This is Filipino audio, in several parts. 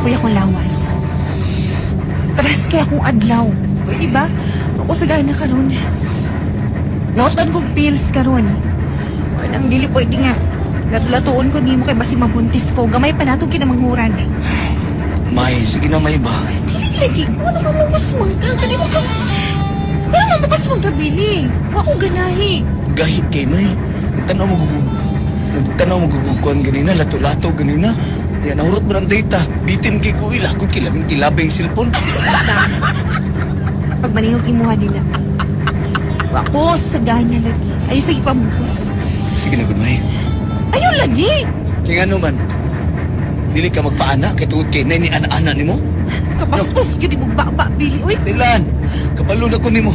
Wapoy akong lawas. Stress kaya akong adlaw. Pwede ba? Ako sa gana karon. Nautan kong pills karon. Anang dili pwede nga. Latulatuon ko di mo kay basi mabuntis ko. Gamay pa natong kinamanghuran. May, sige na may ba? Dili lagi. Ano mamukas mong ka? Kani mo ka... Pero mamukas mong kabili. Wako ganahi. Gahit kay May. Nagtanaw mo gugukuhan ganina, lato-lato ganina. Yan, nahurot mo ng data. Bitin kay Kuila. Kung kilabing kilabing silpon. Pag manihog imuha nila. Wako sa gana lagi. Ay, sige pamukos. Sige na, good May. Ayun lagi. Kaya nga naman, dili ka magpaana kay tungod kay ni ana-ana ni mo? Kapastos yun mo ba bili. Uy, Dilan, kabalo na ko ni mo.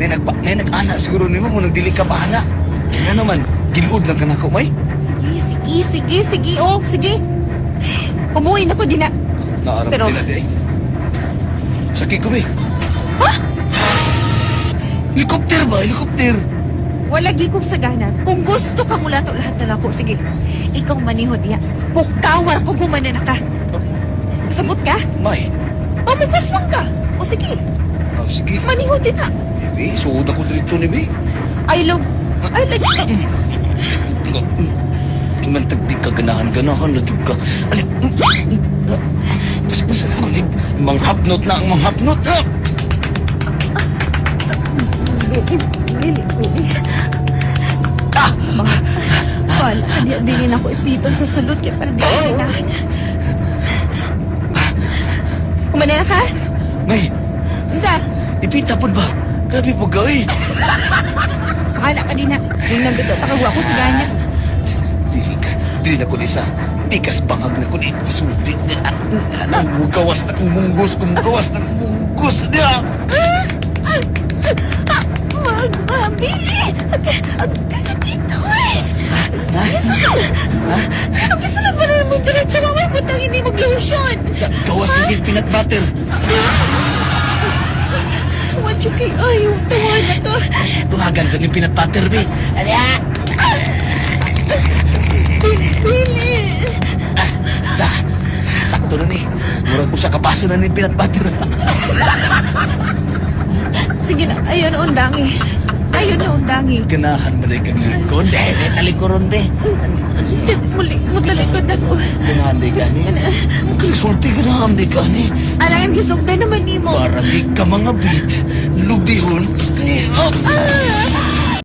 May nag-ana siguro ni mo mo nagdili ka paana. Kaya nga naman, giluod lang ka na ko, May. sige. Oh, sige. Pumuwi na ko din na. Naaram Pero- din na di. Sakit ko, May. Ha? Helikopter ba? Helikopter. Wala gi kong saganas. Kung gusto ka mula to lahat na ako, sige. Ikaw manihod niya. Pukawar ko gumana na ka. Sabot ka? May. Pamukas man ka. O sige, Oh, sige. manihod din na. May, suod ako diretso ni May. I like... Mantagdi ka ganahan na ka. Alik. Paspasan ako ni manghapnot na ang manghapnot, ha? Bili. Ah! Wala ka din ako ipiton sa sulod kaya parang di ka ganahan. Kumana na ka? May, Unsa? ipita po ba? Grabe po gawin. Bahala ka din na. Yung nabito, takagwa ko sa gana. Dili na ko ni sa pikas bangag na ko ni masulti niya. Mugawas na kong munggos, niya. Bili! Kasakit ko eh! Ang kasalan ba na naman diretso mamay putang hindi mag-lotion? Gawas na yung peanut butter. What you kay ayaw? Tawa na to. Tuhagan ka yung peanut butter, be. Bili! Da, sakto na ni. Murag usa ka baso na ni peanut butter. Sige na, ayun na undangi. Ayun na undangi. Ganahan mo na yung likod. Dahil talikuron, be. Muli, mutalikod ako. Ganahan di ka ni. Sulti ganahan di ka ni. Alangan gisog na naman ni mo. Parang di ka mga bit. Lubihon. Ni, oh.